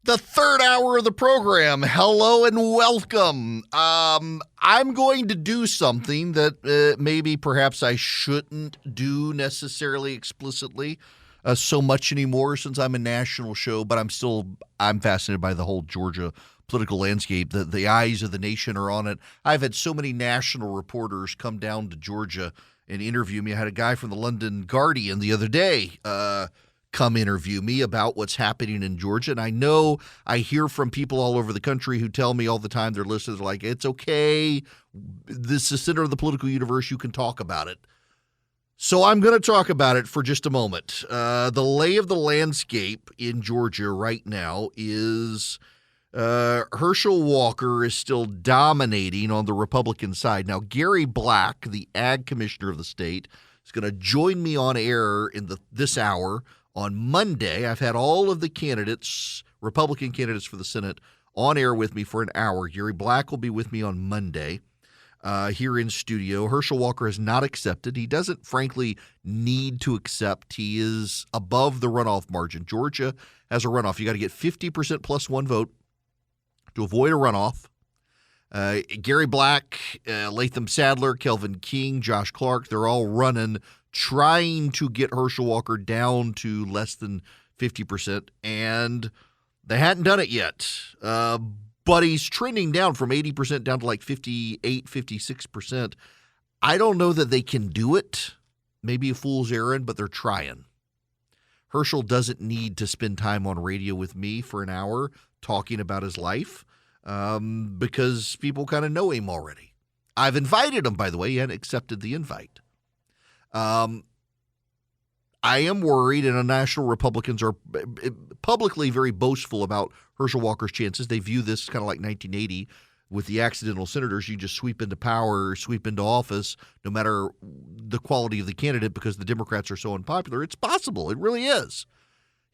The third hour of the program. Hello and welcome. I'm going to do something that maybe perhaps I shouldn't do necessarily explicitly so much anymore since I'm a national show, but I'm fascinated by the whole Georgia political landscape. The eyes of the nation are on it. I've had so many national reporters come down to Georgia and interview me. I had a guy from the London Guardian the other day come interview me about what's happening in Georgia. And I know I hear from people all over the country who tell me all the time, their listeners are like, it's okay. This is the center of the political universe. You can talk about it. So I'm going to talk about it for just a moment. The lay of the landscape in Georgia right now is Herschel Walker is still dominating on the Republican side. Now, Gary Black, the ag commissioner of the state, is going to join me on air in this hour on Monday. I've had all of the candidates, Republican candidates for the Senate, on air with me for an hour. Gary Black will be with me on Monday here in studio. Herschel Walker has not accepted. He doesn't, frankly, need to accept. He is above the runoff margin. Georgia has a runoff. You got to get 50% plus one vote to avoid a runoff. Gary Black, Latham Sadler, Kelvin King, Josh Clark, they're all running, trying to get Herschel Walker down to less than 50%, and they hadn't done it yet. But he's trending down from 80% down to like 58, 56%. I don't know that they can do it. Maybe a fool's errand, but they're trying. Herschel doesn't need to spend time on radio with me for an hour talking about his life because people kind of know him already. I've invited him, by the way. He hadn't accepted the invite. I am worried, and national Republicans are publicly very boastful about Herschel Walker's chances. They view this kind of like 1980 with the accidental senators. You just sweep into power, sweep into office, no matter the quality of the candidate, because the Democrats are so unpopular. It's possible. It really is.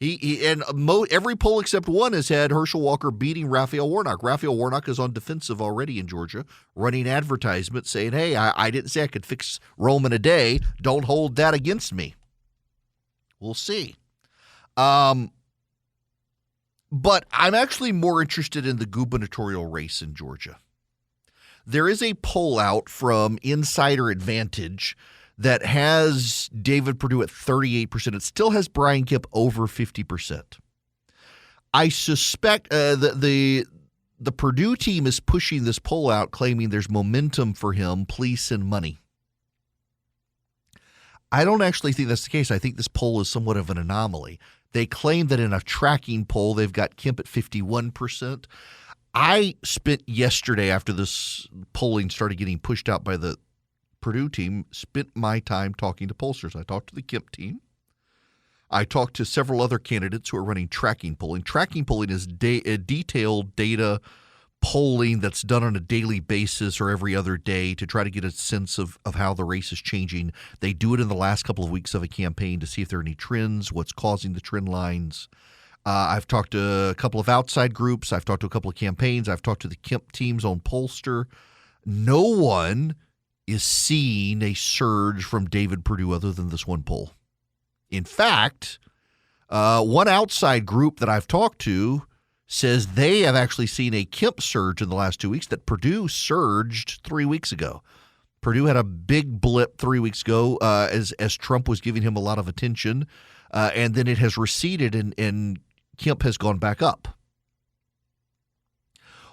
Every poll except one has had Herschel Walker beating Raphael Warnock. Raphael Warnock is on defensive already in Georgia, running advertisements saying, hey, I didn't say I could fix Rome in a day. Don't hold that against me. We'll see. But I'm actually more interested in the gubernatorial race in Georgia. There is a poll out from Insider Advantage that has David Perdue at 38%. It still has Brian Kemp over 50%. I suspect the Perdue team is pushing this poll out, claiming there's momentum for him. Please send money. I don't actually think that's the case. I think this poll is somewhat of an anomaly. They claim that in a tracking poll, they've got Kemp at 51%. I spent yesterday, after this polling started getting pushed out by the Perdue team, spent my time talking to pollsters. I talked to the Kemp team. I talked to several other candidates who are running tracking polling. Tracking polling is detailed data polling that's done on a daily basis or every other day to try to get a sense of how the race is changing. They do it in the last couple of weeks of a campaign to see if there are any trends, what's causing the trend lines. I've talked to a couple of outside groups. I've talked to a couple of campaigns. I've talked to the Kemp team's own pollster. No one is seeing a surge from David Perdue other than this one poll. In fact, one outside group that I've talked to says they have actually seen a Kemp surge in the last 2 weeks, that Perdue surged 3 weeks ago. Perdue had a big blip 3 weeks ago as Trump was giving him a lot of attention, and then it has receded and Kemp has gone back up.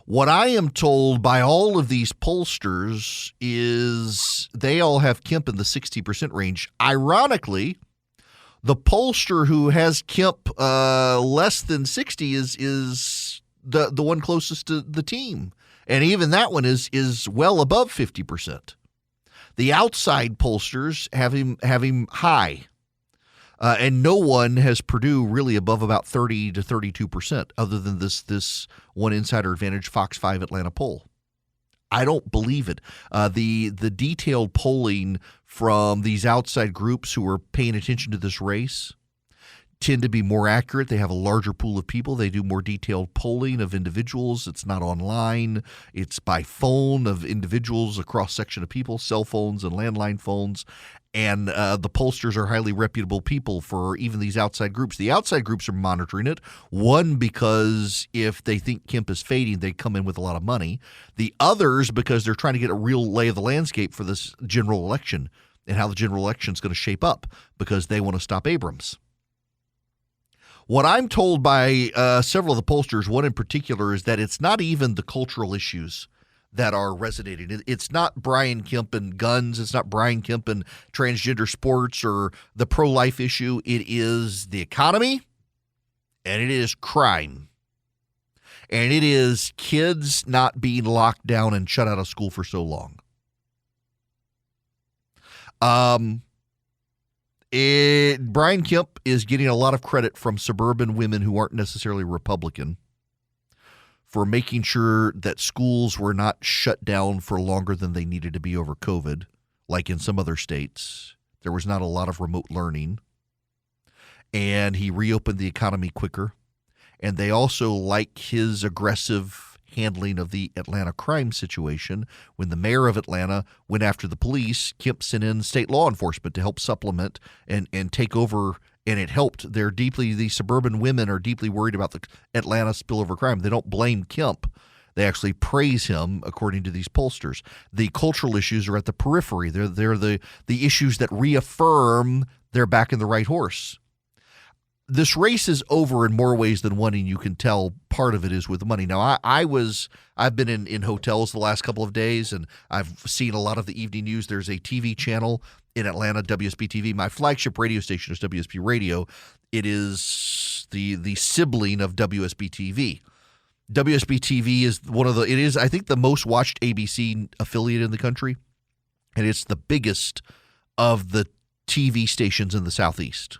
What I am told by all of these pollsters is they all have Kemp in the 60% range. Ironically, the pollster who has Kemp less than 60 is the one closest to the team. And even that one is well above 50%. The outside pollsters have him high. And no one has Perdue really above about 30 to 32%, other than this one Insider Advantage Fox 5 Atlanta poll. I don't believe it. The detailed polling from these outside groups who are paying attention to this race tend to be more accurate. They have a larger pool of people. They do more detailed polling of individuals. It's not online. It's by phone of individuals, a cross-section of people, cell phones and landline phones. And the pollsters are highly reputable people for even these outside groups. The outside groups are monitoring it, one, because if they think Kemp is fading, they come in with a lot of money. The others, because they're trying to get a real lay of the landscape for this general election and how the general election is going to shape up, because they want to stop Abrams. What I'm told by several of the pollsters, one in particular, is that it's not even the cultural issues that are resonating. It's not Brian Kemp and guns. It's not Brian Kemp and transgender sports or the pro-life issue. It is the economy, and it is crime. And it is kids not being locked down and shut out of school for so long. Brian Kemp is getting a lot of credit from suburban women who aren't necessarily Republican for making sure that schools were not shut down for longer than they needed to be over COVID, like in some other states. There was not a lot of remote learning, and he reopened the economy quicker. And they also like his aggressive handling of the Atlanta crime situation. When the mayor of Atlanta went after the police, Kemp sent in state law enforcement to help supplement and take over, and it helped. The suburban women are deeply worried about the Atlanta spillover crime. They don't blame Kemp. They actually praise him, according to these pollsters. The cultural issues are at the periphery. They're the issues that reaffirm they're back in the right horse. This race is over in more ways than one, and you can tell part of it is with money. Now, I've been in hotels the last couple of days, and I've seen a lot of the evening news. There's a TV channel in Atlanta, WSB TV. My flagship radio station is WSB Radio. It is the sibling of WSB TV. WSB TV is I think the most watched ABC affiliate in the country, and it's the biggest of the TV stations in the Southeast.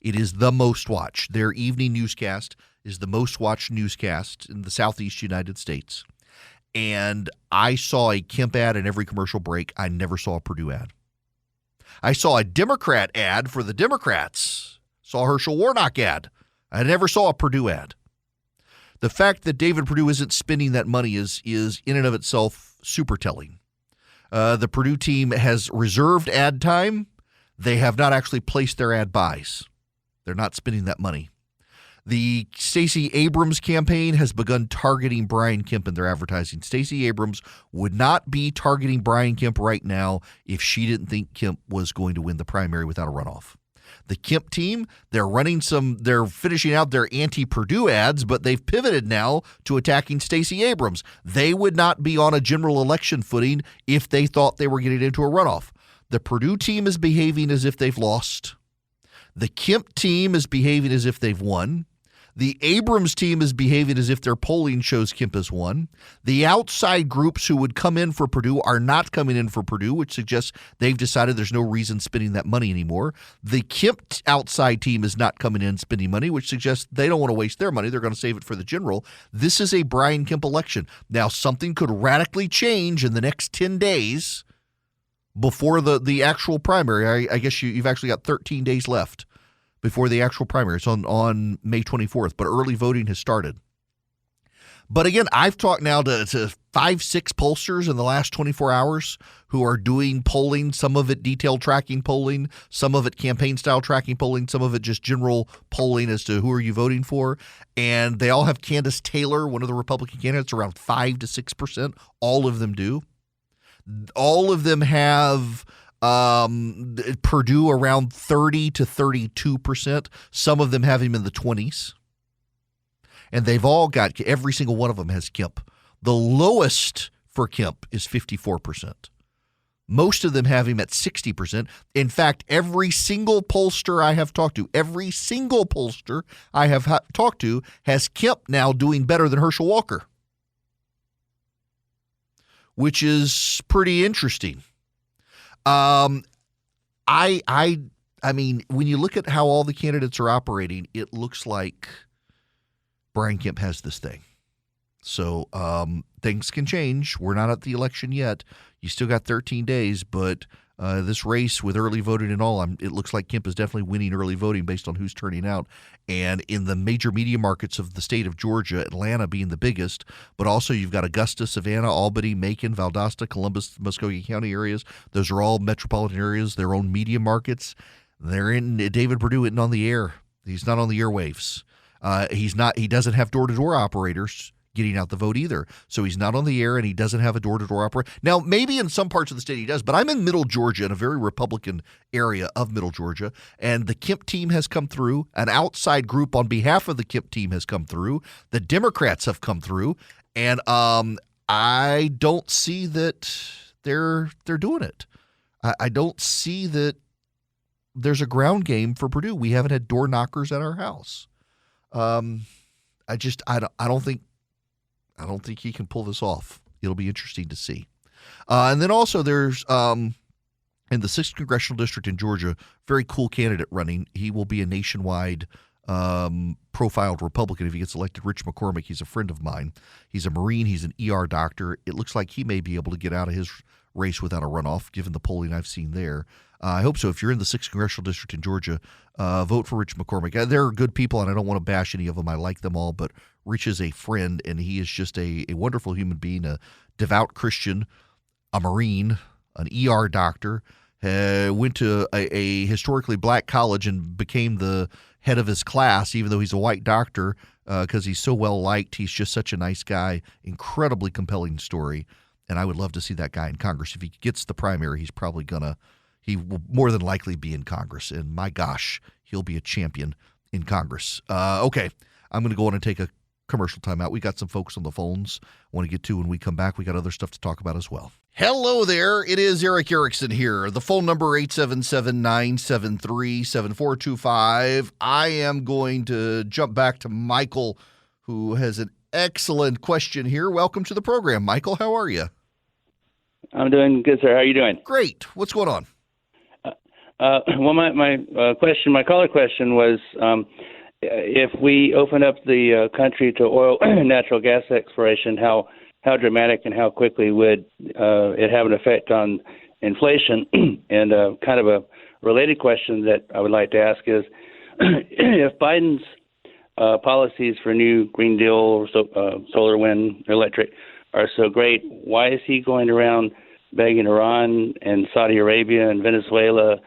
It is the most watched. Their evening newscast is the most watched newscast in the Southeast United States. And I saw a Kemp ad in every commercial break. I never saw a Perdue ad. I saw a Democrat ad for the Democrats. Saw a Herschel Warnock ad. I never saw a Perdue ad. The fact that David Perdue isn't spending that money is in and of itself super telling. The Perdue team has reserved ad time. They have not actually placed their ad buys. They're not spending that money. The Stacey Abrams campaign has begun targeting Brian Kemp in their advertising. Stacey Abrams would not be targeting Brian Kemp right now if she didn't think Kemp was going to win the primary without a runoff. The Kemp team, they're finishing out their anti-Perdue ads, but they've pivoted now to attacking Stacey Abrams. They would not be on a general election footing if they thought they were getting into a runoff. The Perdue team is behaving as if they've lost. The Kemp team is behaving as if they've won. The Abrams team is behaving as if their polling shows Kemp has won. The outside groups who would come in for Perdue are not coming in for Perdue, which suggests they've decided there's no reason spending that money anymore. The Kemp outside team is not coming in spending money, which suggests they don't want to waste their money. They're going to save it for the general. This is a Brian Kemp election. Now, something could radically change in the next 10 days before the actual primary. I guess you've actually got 13 days left before the actual primary. It's on May 24th, but early voting has started. But again, I've talked now to 5-6 pollsters in the last 24 hours who are doing polling, some of it detailed tracking polling, some of it campaign-style tracking polling, some of it just general polling as to who are you voting for. And they all have Candace Taylor, one of the Republican candidates, around 5 to 6%. All of them do. All of them have Perdue around 30 to 32%. Some of them have him in the 20s. And they've all got, every single one of them has Kemp. The lowest for Kemp is 54%. Most of them have him at 60%. In fact, every single pollster I have talked to, has Kemp now doing better than Herschel Walker, which is pretty interesting. I mean, when you look at how all the candidates are operating, it looks like Brian Kemp has this thing. So things can change. We're not at the election yet. You still got 13 days, but This race with early voting and all, it looks like Kemp is definitely winning early voting based on who's turning out. And in the major media markets of the state of Georgia, Atlanta being the biggest, but also you've got Augusta, Savannah, Albany, Macon, Valdosta, Columbus, Muskogee County areas. Those are all metropolitan areas, their own media markets. They're in. David Perdue isn't on the air. He's not on the airwaves. He doesn't have door-to-door operators getting out the vote either. So he's not on the air, and he doesn't have a door-to-door operator. Now, maybe in some parts of the state he does, but I'm in Middle Georgia, in a very Republican area of Middle Georgia, and the Kemp team has come through. An outside group on behalf of the Kemp team has come through. The Democrats have come through, and I don't see that they're doing it. I don't see that there's a ground game for Perdue. We haven't had door knockers at our house. I don't think he can pull this off. It'll be interesting to see. And then also there's in the 6th Congressional District in Georgia, very cool candidate running. He will be a nationwide profiled Republican if he gets elected. Rich McCormick, he's a friend of mine. He's a Marine. He's an ER doctor. It looks like he may be able to get out of his race without a runoff, given the polling I've seen there. I hope so. If you're in the 6th Congressional District in Georgia, vote for Rich McCormick. They're good people, and I don't want to bash any of them. I like them all, but Rich is a friend, and he is just a wonderful human being, a devout Christian, a Marine, an ER doctor, went to a historically black college and became the head of his class, even though he's a white doctor, because he's so well-liked. He's just such a nice guy, incredibly compelling story, and I would love to see that guy in Congress. If he gets the primary, he will more than likely be in Congress, and my gosh, he'll be a champion in Congress. Okay, I'm going to go on and take a commercial timeout. We got some folks on the phones I want to get to when we come back. We got other stuff to talk about as well. Hello there. It is Eric Erickson here. The phone number 877-973-7425. I am going to jump back to Michael, who has an excellent question here. Welcome to the program, Michael. How are you? I'm doing good, sir. How are you doing? Great. What's going on? Well, my caller question was, if we open up the country to oil and natural gas exploration, how dramatic and how quickly would it have an effect on inflation? And kind of a related question that I would like to ask is, if Biden's policies for new Green Deal, solar, wind, electric are so great, why is he going around begging Iran and Saudi Arabia and Venezuela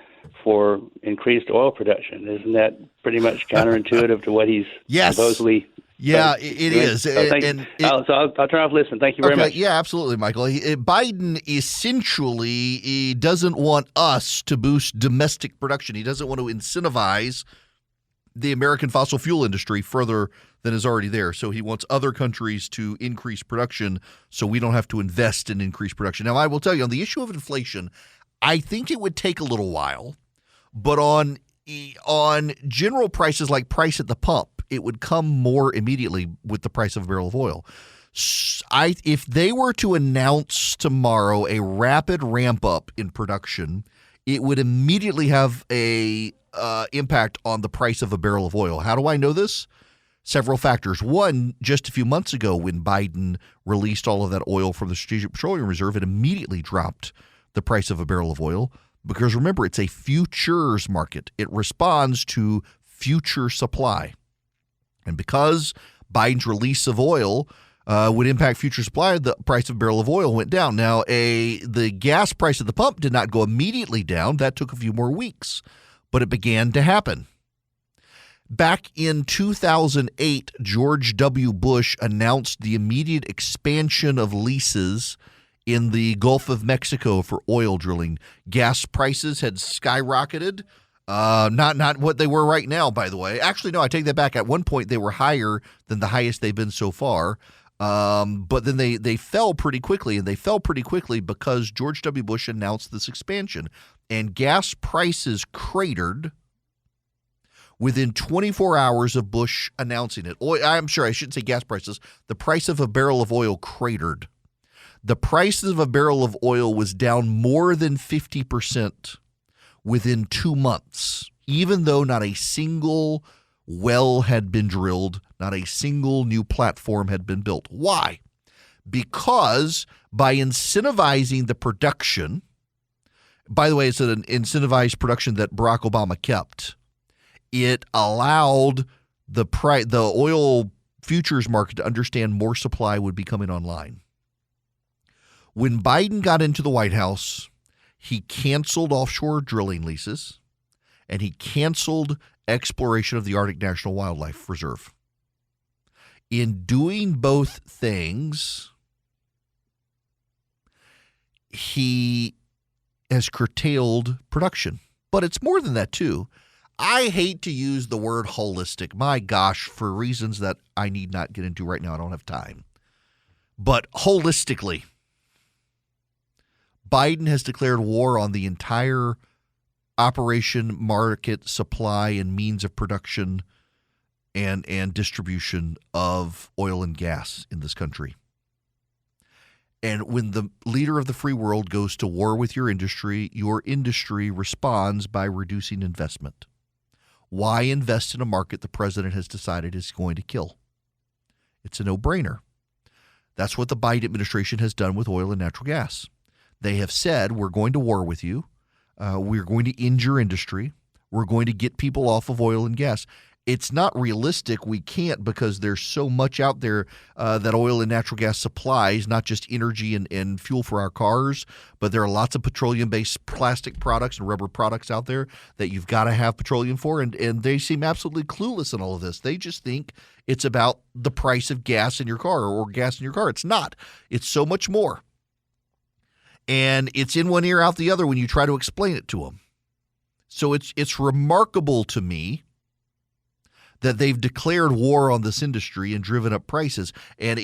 for increased oil production? Isn't that pretty much counterintuitive to what he's supposedly? Yeah, it is. I'll turn off listening. Thank you very much. Yeah, absolutely, Michael. Biden essentially doesn't want us to boost domestic production. He doesn't want to incentivize the American fossil fuel industry further than is already there. So he wants other countries to increase production so we don't have to invest in increased production. Now, I will tell you, on the issue of inflation, I think it would take a little while, but on general prices like price at the pump, it would come more immediately with the price of a barrel of oil. If they were to announce tomorrow a rapid ramp up in production, it would immediately have a impact on the price of a barrel of oil. How do I know this? Several factors. One, just a few months ago when Biden released all of that oil from the Strategic Petroleum Reserve, it immediately dropped the price of a barrel of oil because, remember, it's a futures market. It responds to future supply. And because Biden's release of oil would impact future supply, the price of a barrel of oil went down. Now, the gas price at the pump did not go immediately down. That took a few more weeks, but it began to happen. Back in 2008, George W. Bush announced the immediate expansion of leases in the Gulf of Mexico for oil drilling. Gas prices had skyrocketed. Not what they were right now, by the way. Actually, no, I take that back. At one point, they were higher than the highest they've been so far. But then they fell pretty quickly, and they fell pretty quickly because George W. Bush announced this expansion. And gas prices cratered within 24 hours of Bush announcing it. I'm sure I shouldn't say gas prices. The price of a barrel of oil cratered. The price of a barrel of oil was down more than 50% within 2 months, even though not a single well had been drilled, not a single new platform had been built. Why? Because by incentivizing the production By the way, it's an incentivized production that Barack Obama kept. It allowed the oil futures market to understand more supply would be coming online. When Biden got into the White House, he canceled offshore drilling leases, and he canceled exploration of the Arctic National Wildlife Reserve. In doing both things, he has curtailed production. But it's more than that, too. I hate to use the word holistic, my gosh, for reasons that I need not get into right now. I don't have time. But holistically, Biden has declared war on the entire operation, market, supply, and means of production and distribution of oil and gas in this country. And when the leader of the free world goes to war with your industry responds by reducing investment. Why invest in a market the president has decided is going to kill? It's a no-brainer. That's what the Biden administration has done with oil and natural gas. They have said, we're going to war with you. We're going to end your industry. We're going to get people off of oil and gas. It's not realistic. We can't, because there's so much out there that oil and natural gas supplies, not just energy and fuel for our cars, but there are lots of petroleum-based plastic products and rubber products out there that you've got to have petroleum for, and they seem absolutely clueless in all of this. They just think it's about the price of gas in your car or gas in your car. It's not. It's so much more. And it's in one ear, out the other when you try to explain it to them. So it's remarkable to me that they've declared war on this industry and driven up prices. And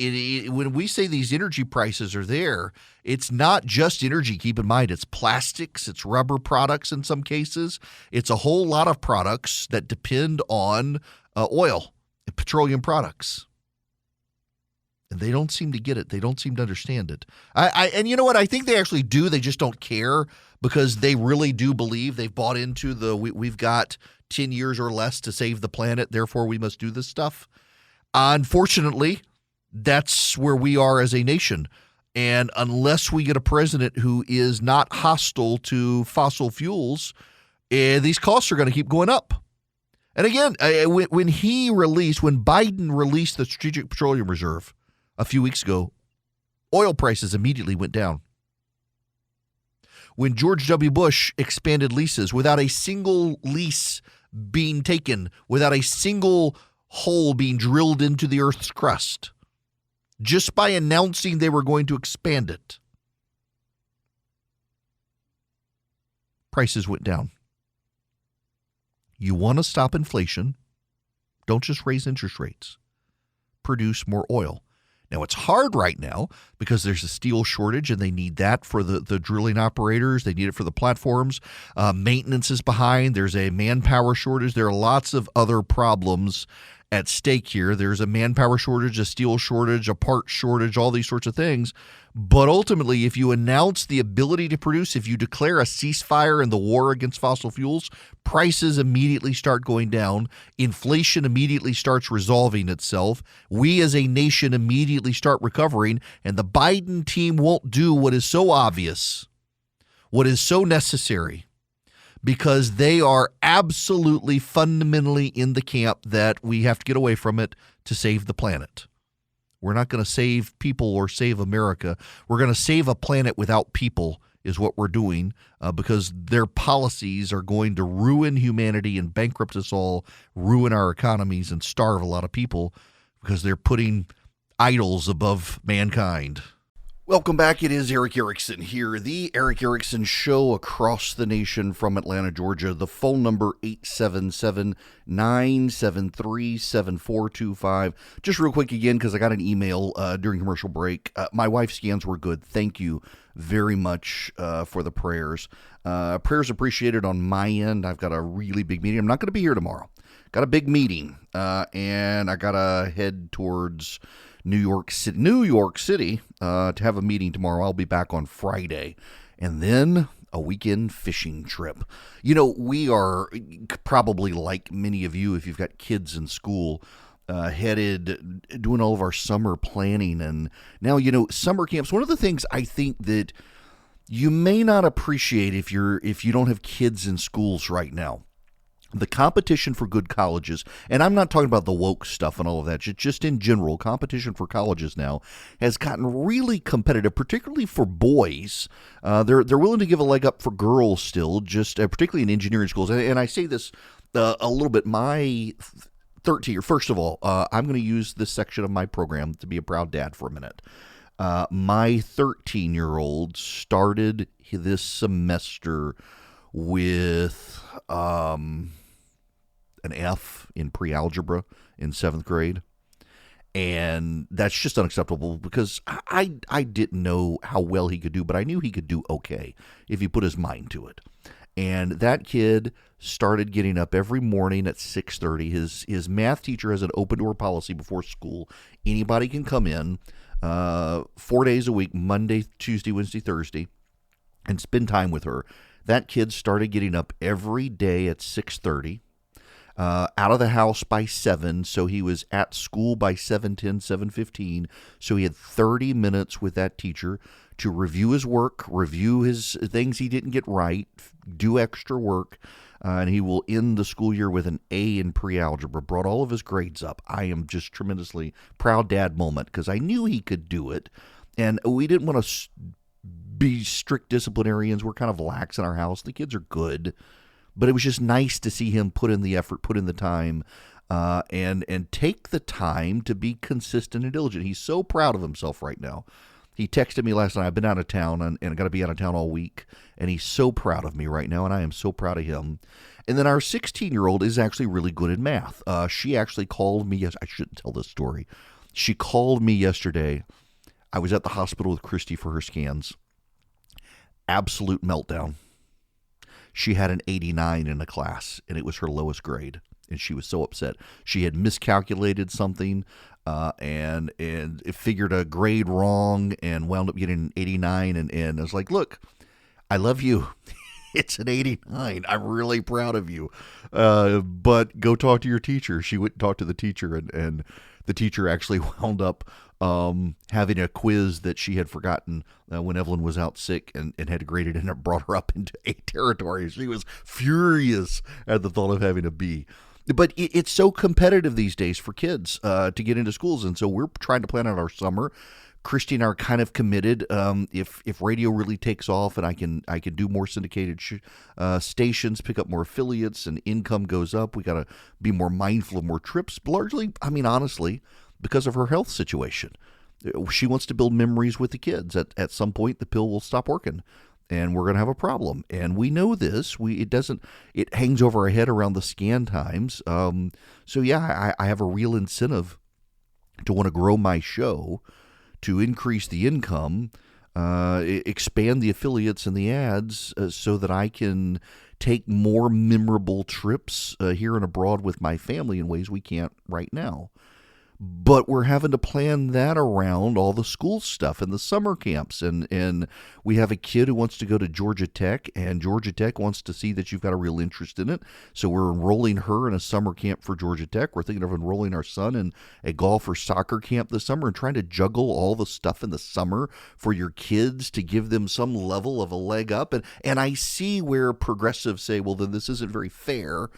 when we say these energy prices are there, it's not just energy. Keep in mind, it's plastics, it's rubber products in some cases. It's a whole lot of products that depend on oil and petroleum products. And they don't seem to get it. They don't seem to understand it. And you know what? I think they actually do. They just don't care, because they really do believe they've bought into we've got 10 years or less to save the planet, therefore we must do this stuff. Unfortunately, that's where we are as a nation. And unless we get a president who is not hostile to fossil fuels, these costs are going to keep going up. And again, when Biden released the Strategic Petroleum Reserve a few weeks ago, oil prices immediately went down. When George W. Bush expanded leases without a single lease being taken, without a single hole being drilled into the Earth's crust, just by announcing they were going to expand it, prices went down. You want to stop inflation, don't just raise interest rates. Produce more oil. Now, it's hard right now because there's a steel shortage, and they need that for the drilling operators. They need it for the platforms. Maintenance is behind. There's a manpower shortage. There are lots of other problems at stake here. There's a manpower shortage, a steel shortage, a part shortage, all these sorts of things. But ultimately, if you announce the ability to produce, if you declare a ceasefire in the war against fossil fuels, prices immediately start going down. Inflation immediately starts resolving itself. We as a nation immediately start recovering, and the Biden team won't do what is so obvious, what is so necessary, because they are absolutely fundamentally in the camp that we have to get away from it to save the planet. We're not going to save people or save America. We're going to save a planet without people is what we're doing, because their policies are going to ruin humanity and bankrupt us all, ruin our economies, and starve a lot of people because they're putting idols above mankind. Welcome back. It is Eric Erickson here, the Eric Erickson Show across the nation from Atlanta, Georgia. The phone number 877-973-7425. Just real quick again, because I got an email during commercial break. My wife's scans were good. Thank you very much for the prayers. Prayers appreciated on my end. I've got a really big meeting. I'm not going to be here tomorrow. Got a big meeting, and I got to head towards New York City to have a meeting tomorrow. I'll be back on Friday, and then a weekend fishing trip. You know, we are probably like many of you, if you've got kids in school, headed doing all of our summer planning. And now, you know, summer camps, one of the things I think that You may not appreciate if you don't have kids in schools right now. The competition for good colleges, and I'm not talking about the woke stuff and all of that, just in general, competition for colleges now has gotten really competitive, particularly for boys. They're willing to give a leg up for girls still, just particularly in engineering schools. And I say this a little bit. My 13, first of all, I'm going to use this section of my program to be a proud dad for a minute. My 13-year-old started this semester with an F in pre-algebra in 7th grade. And that's just unacceptable because I didn't know how well he could do, but I knew he could do okay if he put his mind to it. And that kid started getting up every morning at 6:30. His math teacher has an open door policy before school. Anybody can come in 4 days a week, Monday, Tuesday, Wednesday, Thursday, and spend time with her. That kid started getting up every day at 6:30, out of the house by 7, so he was at school by 7:10, 7:15. So he had 30 minutes with that teacher to review his work, review his things he didn't get right, do extra work, and he will end the school year with an A in pre-algebra, brought all of his grades up. I am just tremendously proud dad moment because I knew he could do it, and we didn't want to be strict disciplinarians. We're kind of lax in our house. The kids are good, but it was just nice to see him put in the effort, put in the time, and take the time to be consistent and diligent. He's so proud of himself right now. He texted me last night. I've been out of town and I got to be out of town all week, and he's so proud of me right now, and I am so proud of him. And then our 16-year-old is actually really good at math. She actually called me. I shouldn't tell this story. She called me yesterday. I was at the hospital with Christy for her scans. Absolute meltdown. She had an 89 in a class, and it was her lowest grade, and she was so upset. She had miscalculated something and it figured a grade wrong and wound up getting an 89, and I was like, look, I love you. It's an 89. I'm really proud of you. But go talk to your teacher. She went and talked to the teacher, and the teacher actually wound up having a quiz that she had forgotten when Evelyn was out sick and had graded, and it brought her up into A territory. She was furious at the thought of having a B. But it's so competitive these days for kids to get into schools, and so we're trying to plan out our summer. Christy and I are kind of committed. If radio really takes off and I can do more syndicated stations, pick up more affiliates, and income goes up, we got to be more mindful of more trips. Largely, I mean, honestly, because of her health situation. She wants to build memories with the kids. At some point, the pill will stop working, and we're going to have a problem. And we know this. It hangs over our head around the scan times. So yeah, I have a real incentive to want to grow my show, to increase the income, expand the affiliates and the ads, so that I can take more memorable trips here and abroad with my family in ways we can't right now. But we're having to plan that around all the school stuff and the summer camps. And we have a kid who wants to go to Georgia Tech, and Georgia Tech wants to see that you've got a real interest in it. So we're enrolling her in a summer camp for Georgia Tech. We're thinking of enrolling our son in a golf or soccer camp this summer, and trying to juggle all the stuff in the summer for your kids to give them some level of a leg up. And I see where progressives say, well, then this isn't very fair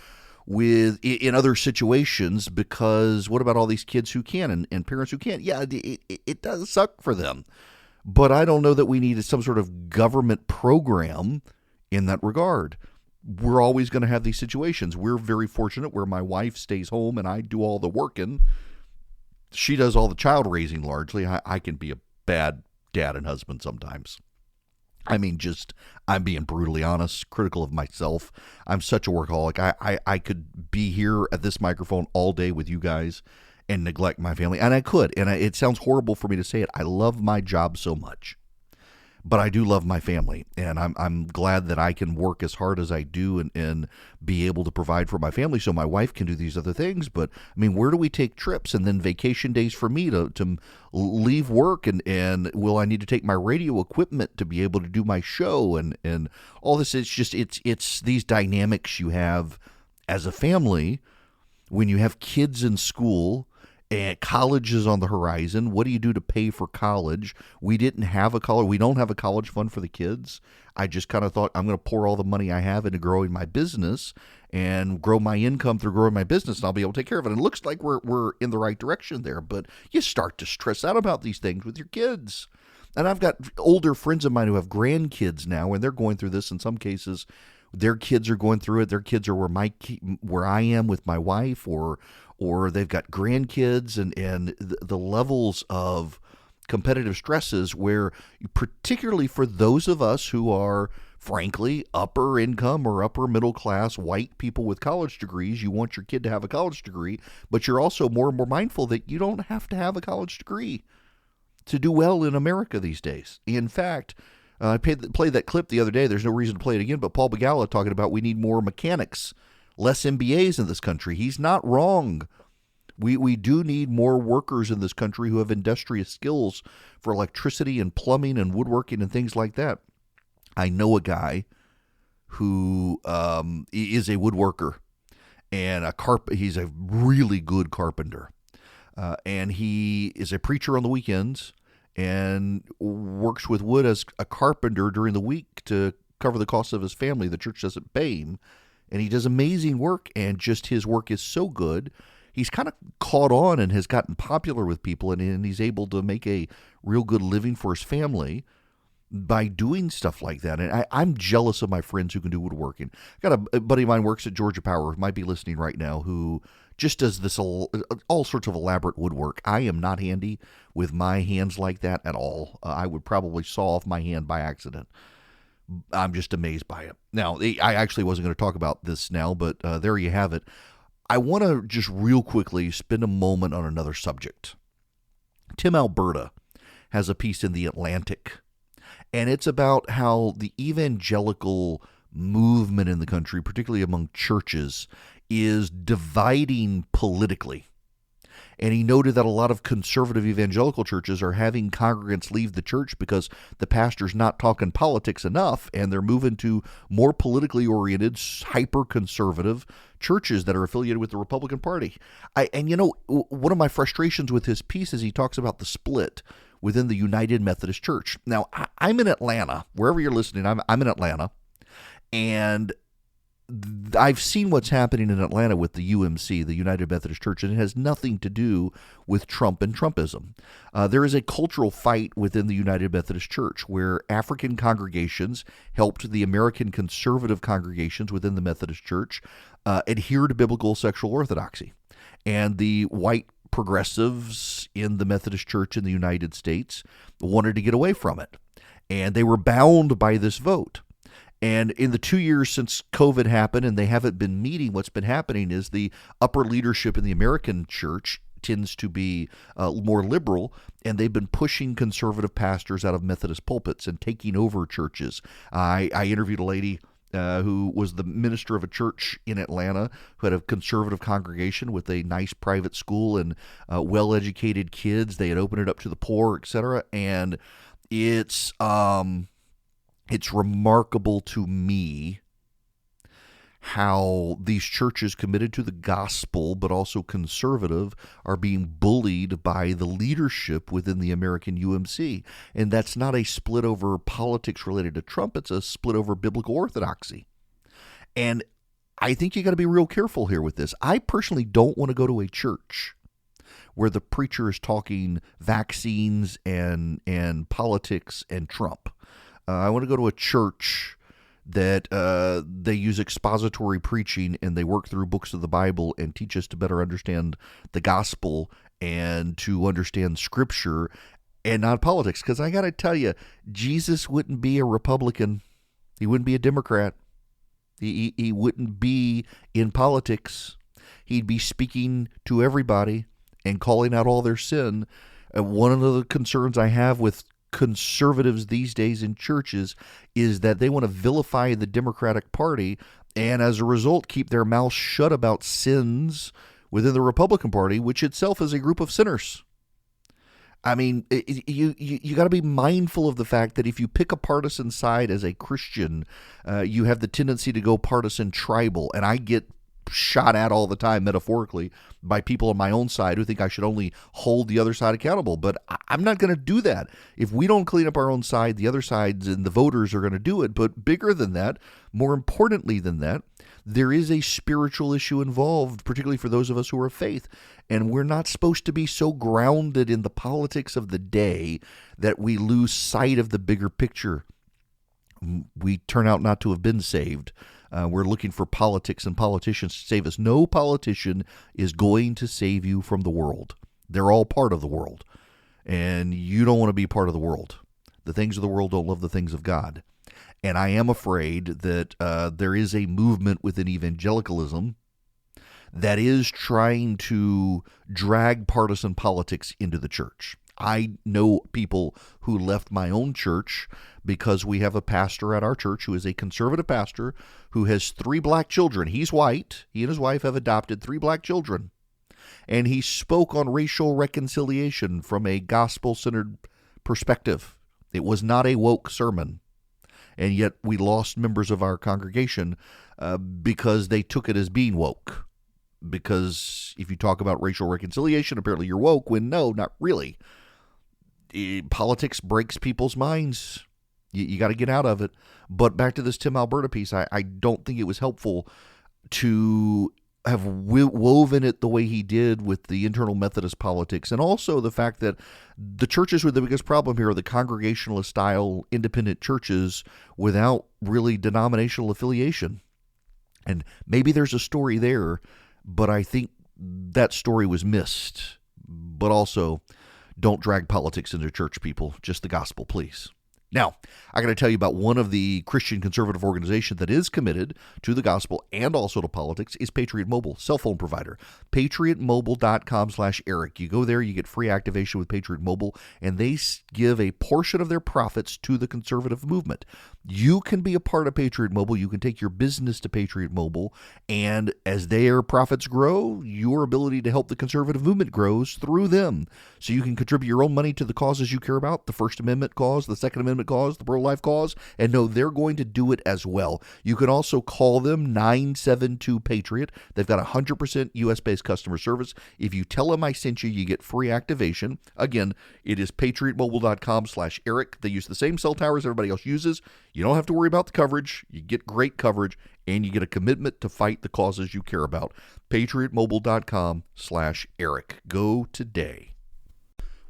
in other situations, because what about all these kids who can and parents who can't? Yeah, it does suck for them. But I don't know that we need some sort of government program in that regard. We're always going to have these situations. We're very fortunate where my wife stays home and I do all the working. She does all the child raising largely. I can be a bad dad and husband sometimes. I mean, I'm being brutally honest, critical of myself. I'm such a workaholic. I could be here at this microphone all day with you guys and neglect my family. And I could. And it sounds horrible for me to say it. I love my job so much. But I do love my family, and I'm glad that I can work as hard as I do and be able to provide for my family so my wife can do these other things. But, I mean, where do we take trips and then vacation days for me to leave work? And will I need to take my radio equipment to be able to do my show? And all this is just, it's these dynamics you have as a family when you have kids in school And college is on the horizon. What do you do to pay for college? We didn't have a college. We don't have a college fund for the kids. I just kind of thought I'm going to pour all the money I have into growing my business and grow my income through growing my business, and I'll be able to take care of it. And it looks like we're in the right direction there. But you start to stress out about these things with your kids. And I've got older friends of mine who have grandkids now, and they're going through this. In some cases, their kids are going through it. Their kids are where I am with my wife, or they've got grandkids, and the levels of competitive stresses where, particularly for those of us who are, frankly, upper income or upper middle class white people with college degrees, you want your kid to have a college degree, but you're also more and more mindful that you don't have to have a college degree to do well in America these days. In fact, I played that clip the other day. There's no reason to play it again, but Paul Begala talking about we need more mechanics, less MBAs in this country. He's not wrong. We do need more workers in this country who have industrious skills for electricity and plumbing and woodworking and things like that. I know a guy who is a woodworker and he's a really good carpenter. And he is a preacher on the weekends and works with wood as a carpenter during the week to cover the cost of his family. The church doesn't pay him. And he does amazing work, and just his work is so good. He's kind of caught on and has gotten popular with people, and he's able to make a real good living for his family by doing stuff like that. And I'm jealous of my friends who can do woodworking. I got a buddy of mine works at Georgia Power, who might be listening right now, who just does this all sorts of elaborate woodwork. I am not handy with my hands like that at all. I would probably saw off my hand by accident. I'm just amazed by it. Now, I actually wasn't going to talk about this now, but there you have it. I want to just real quickly spend a moment on another subject. Tim Alberta has a piece in The Atlantic, and it's about how the evangelical movement in the country, particularly among churches, is dividing politically. And he noted that a lot of conservative evangelical churches are having congregants leave the church because the pastor's not talking politics enough, and they're moving to more politically oriented, hyper-conservative churches that are affiliated with the Republican Party. One of my frustrations with his piece is he talks about the split within the United Methodist Church. Now, I'm in Atlanta. Wherever you're listening, I'm in Atlanta, and I've seen what's happening in Atlanta with the UMC, the United Methodist Church, and it has nothing to do with Trump and Trumpism. There is a cultural fight within the United Methodist Church where African congregations helped the American conservative congregations within the Methodist Church adhere to biblical sexual orthodoxy. And the white progressives in the Methodist Church in the United States wanted to get away from it. And they were bound by this vote. And in the 2 years since COVID happened and they haven't been meeting, what's been happening is the upper leadership in the American church tends to be more liberal, and they've been pushing conservative pastors out of Methodist pulpits and taking over churches. I interviewed a lady who was the minister of a church in Atlanta who had a conservative congregation with a nice private school and well-educated kids. They had opened it up to the poor, etc. And it's remarkable to me how these churches committed to the gospel but also conservative are being bullied by the leadership within the American UMC. And that's not a split over politics related to Trump. It's a split over biblical orthodoxy. And I think you got to be real careful here with this. I personally don't want to go to a church where the preacher is talking vaccines and politics and Trump. I want to go to a church that they use expository preaching and they work through books of the Bible and teach us to better understand the gospel and to understand Scripture and not politics. Because I got to tell you, Jesus wouldn't be a Republican. He wouldn't be a Democrat. He wouldn't be in politics. He'd be speaking to everybody and calling out all their sin. One of the concerns I have with conservatives these days in churches is that they want to vilify the Democratic Party and as a result keep their mouths shut about sins within the Republican Party, which itself is a group of sinners. I mean, you got to be mindful of the fact that if you pick a partisan side as a Christian, you have the tendency to go partisan tribal, and I get shot at all the time, metaphorically, by people on my own side who think I should only hold the other side accountable. But I'm not going to do that. If we don't clean up our own side, the other sides and the voters are going to do it. But bigger than that, more importantly than that, there is a spiritual issue involved, particularly for those of us who are of faith. And we're not supposed to be so grounded in the politics of the day that we lose sight of the bigger picture. We turn out not to have been saved. We're looking for politics and politicians to save us. No politician is going to save you from the world. They're all part of the world. And you don't want to be part of the world. The things of the world don't love the things of God. And I am afraid that there is a movement within evangelicalism that is trying to drag partisan politics into the church. I know people who left my own church because we have a pastor at our church who is a conservative pastor who has 3 black children. He's white. He and his wife have adopted 3 black children. And he spoke on racial reconciliation from a gospel-centered perspective. It was not a woke sermon. And yet we lost members of our congregation because they took it as being woke. Because if you talk about racial reconciliation, apparently you're woke, when no, not really. Politics breaks people's minds. You got to get out of it. But back to this Tim Alberta piece, I don't think it was helpful to have woven it the way he did with the internal Methodist politics, and also the fact that the churches with the biggest problem here are the congregationalist style independent churches without really denominational affiliation. And maybe there's a story there, but I think that story was missed. But also, don't drag politics into church, people. Just the gospel, please. Now, I got to tell you about one of the Christian conservative organizations that is committed to the gospel and also to politics is Patriot Mobile, cell phone provider. PatriotMobile.com/Eric. You go there, you get free activation with Patriot Mobile, and they give a portion of their profits to the conservative movement. You can be a part of Patriot Mobile. You can take your business to Patriot Mobile, and as their profits grow, your ability to help the conservative movement grows through them. So you can contribute your own money to the causes you care about, the First Amendment cause, the Second Amendment cause, the pro-life cause, and know they're going to do it as well. You can also call them 972-PATRIOT. They've got 100% U.S.-based customer service. If you tell them I sent you, you get free activation. Again, it is PatriotMobile.com/Eric. They use the same cell towers everybody else uses. You don't have to worry about the coverage. You get great coverage, and you get a commitment to fight the causes you care about. PatriotMobile.com/Eric. Go today.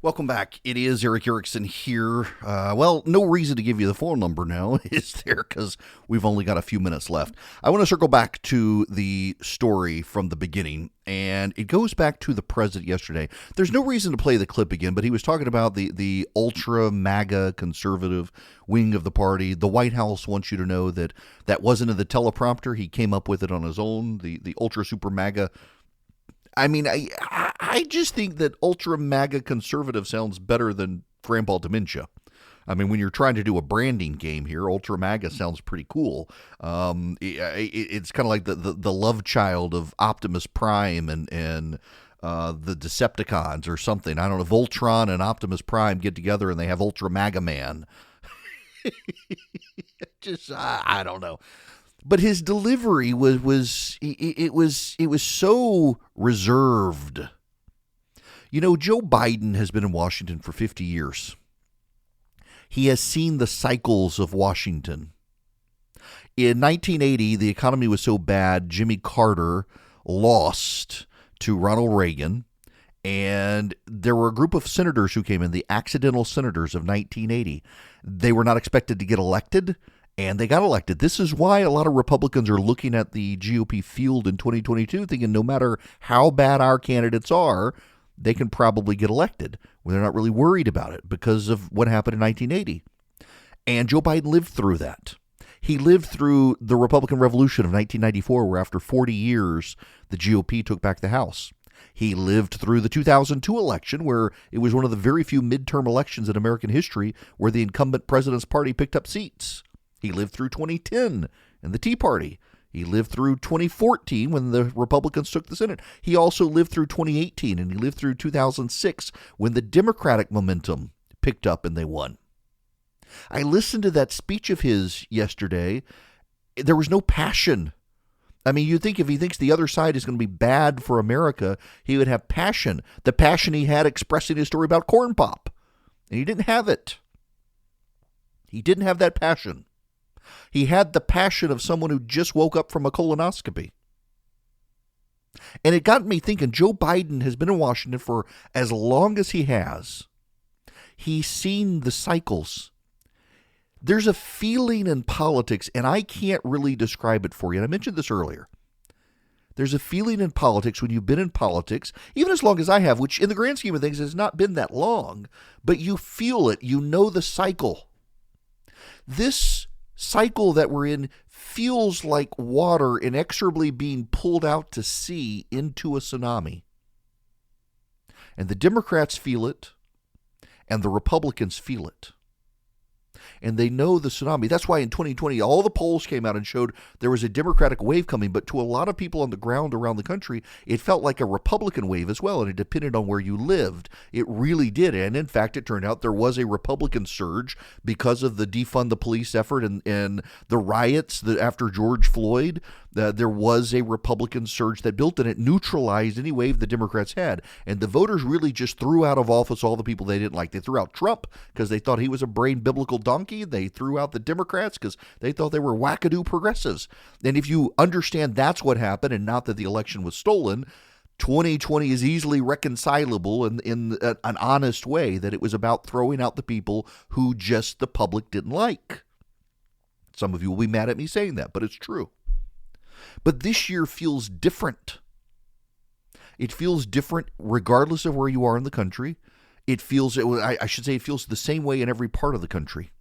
Welcome back. It is Eric Erickson here. Well, no reason to give you the phone number now, is there? Because we've only got a few minutes left. I want to circle back to the story from the beginning, and it goes back to the president yesterday. There's no reason to play the clip again, but he was talking about the ultra MAGA conservative wing of the party. The White House wants you to know that that wasn't in the teleprompter. He came up with it on his own, the ultra super MAGA. I mean, I just think that ultra MAGA conservative sounds better than grandpa dementia. I mean, when you're trying to do a branding game here, ultra MAGA sounds pretty cool. It's kind of like the love child of Optimus Prime and the Decepticons or something. I don't know. Voltron and Optimus Prime get together and they have Ultra MAGA Man. I don't know. But his delivery was so reserved. You know, Joe Biden has been in Washington for 50 years. He has seen the cycles of Washington. In 1980, the economy was so bad, Jimmy Carter lost to Ronald Reagan, and there were a group of senators who came in, the accidental senators of 1980. They were not expected to get elected, and they got elected. This is why a lot of Republicans are looking at the GOP field in 2022 thinking no matter how bad our candidates are, they can probably get elected. Well, they're not really worried about it because of what happened in 1980. And Joe Biden lived through that. He lived through the Republican Revolution of 1994, where after 40 years, the GOP took back the House. He lived through the 2002 election, where it was one of the very few midterm elections in American history where the incumbent president's party picked up seats. He lived through 2010 and the Tea Party. He lived through 2014 when the Republicans took the Senate. He also lived through 2018, and he lived through 2006 when the Democratic momentum picked up and they won. I listened to that speech of his yesterday. There was no passion. I mean, you'd think if he thinks the other side is going to be bad for America, he would have passion. The passion he had expressing his story about corn pop. And he didn't have it. He didn't have that passion. He had the passion of someone who just woke up from a colonoscopy. And it got me thinking, Joe Biden has been in Washington for as long as he has. He's seen the cycles. There's a feeling in politics, and I can't really describe it for you. And I mentioned this earlier. There's a feeling in politics when you've been in politics, even as long as I have, which in the grand scheme of things has not been that long, but you feel it. You know the cycle. This cycle that we're in feels like water inexorably being pulled out to sea into a tsunami. And the Democrats feel it, and the Republicans feel it. And they know the tsunami. That's why in 2020, all the polls came out and showed there was a Democratic wave coming. But to a lot of people on the ground around the country, it felt like a Republican wave as well. And it depended on where you lived. It really did. And in fact, it turned out there was a Republican surge because of the defund the police effort and the riots after George Floyd. There was a Republican surge that built, and it neutralized any wave the Democrats had. And the voters really just threw out of office all the people they didn't like. They threw out Trump because they thought he was a brain biblical donkey. They threw out the Democrats because they thought they were wackadoo progressives. And if you understand that's what happened, and not that the election was stolen, 2020 is easily reconcilable in an honest way, that it was about throwing out the people who just the public didn't like. Some of you will be mad at me saying that, but it's true. But this year feels different. It feels different regardless of where you are in the country. It feels the same way in every part of the country.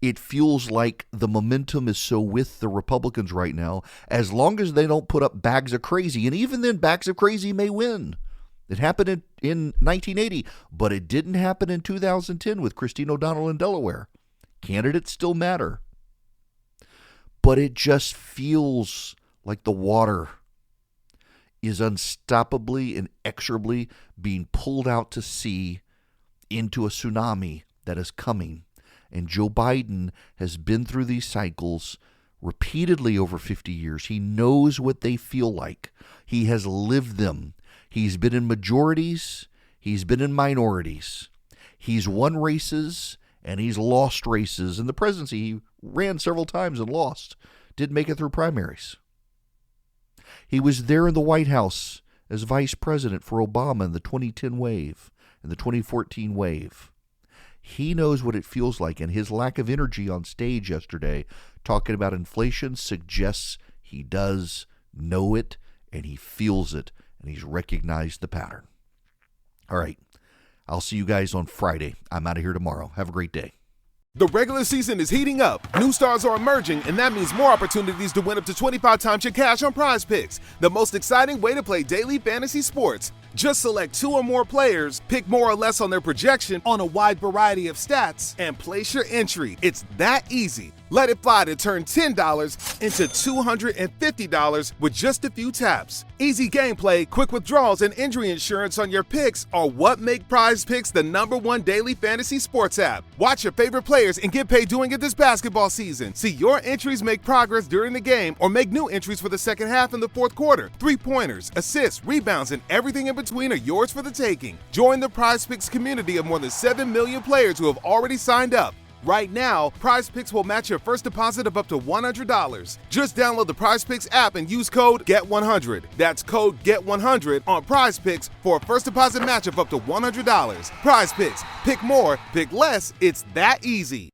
It feels like the momentum is so with the Republicans right now, as long as they don't put up bags of crazy. And even then, bags of crazy may win. It happened in 1980, but it didn't happen in 2010 with Christine O'Donnell in Delaware. Candidates still matter. But it just feels like the water is unstoppably and inexorably being pulled out to sea into a tsunami that is coming. And Joe Biden has been through these cycles repeatedly over 50 years. He knows what they feel like. He has lived them. He's been in majorities. He's been in minorities. He's won races and he's lost races. In the presidency, he ran several times and lost. Didn't make it through primaries. He was there in the White House as vice president for Obama in the 2010 wave and the 2014 wave. He knows what it feels like, and his lack of energy on stage yesterday talking about inflation suggests he does know it, and he feels it, and he's recognized the pattern. All right. I'll see you guys on Friday. I'm out of here tomorrow. Have a great day. The regular season is heating up. New stars are emerging, and that means more opportunities to win up to 25 times your cash on Prize Picks, the most exciting way to play daily fantasy sports. Just select 2 or more players, pick more or less on their projection on a wide variety of stats, and place your entry. It's that easy. Let it fly to turn $10 into $250 with just a few taps. Easy gameplay, quick withdrawals, and injury insurance on your picks are what make Prize Picks the #1 daily fantasy sports app. Watch your favorite players and get paid doing it this basketball season. See your entries make progress during the game or make new entries for the second half and the fourth quarter. 3-pointers, assists, rebounds, and everything in between are yours for the taking. Join the Prize Picks community of more than 7 million players who have already signed up. Right now, Prize Picks will match your first deposit of up to $100. Just download the Prize Picks app and use code GET100. That's code GET100 on Prize Picks for a first deposit match of up to $100. Prize Picks. Pick more, pick less. It's that easy.